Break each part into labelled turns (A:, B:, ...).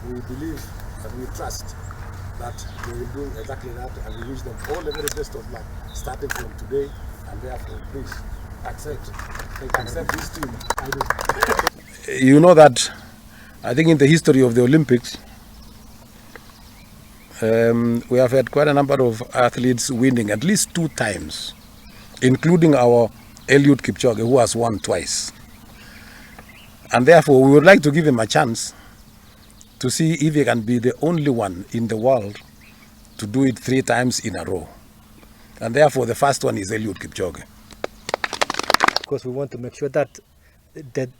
A: We believe and we trust that they will do exactly that, and we wish them all the very best of luck, starting from today, and therefore please accept this team. I do. You know that I think in the history of the Olympics, we have had quite a number of athletes winning at least 2 times, including our Eliud Kipchoge, who has won twice. And therefore, we would like to give him a chance to see if he can be the only one in the world to do it 3 times in a row. And therefore, the first one is Eliud Kipchoge.
B: Because we want to make sure that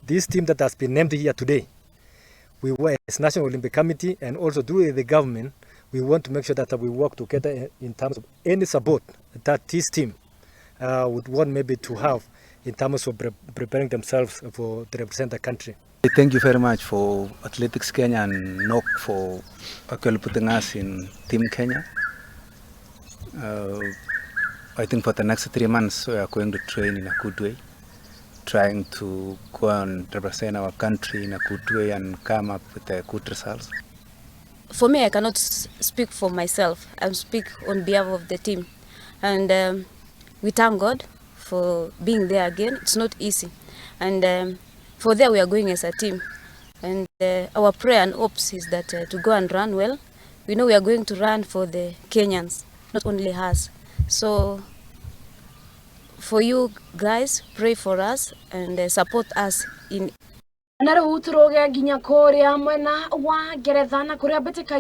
B: this team that has been named here today, we work as National Olympic Committee and also through the government, we want to make sure that we work together in terms of any support that this team would want maybe to have in terms of preparing themselves to represent the country.
C: Thank you very much for Athletics Kenya and NOC for actually putting us in Team Kenya. I think for the next 3 months we are going to train in a good way, trying to go and represent our country in a good way and come up with good results.
D: For me, I cannot speak for myself. I speak on behalf of the team. And we thank God for being there again. It's not easy. And for there we are going as a team. And our prayer and hopes is that to go and run well. We know we are going to run for the Kenyans, not only us. So for you guys, pray for us and support us in
E: na rĩu tũroge nginya kũrĩa mwena wa Ngeretha na kũrĩa Mbitika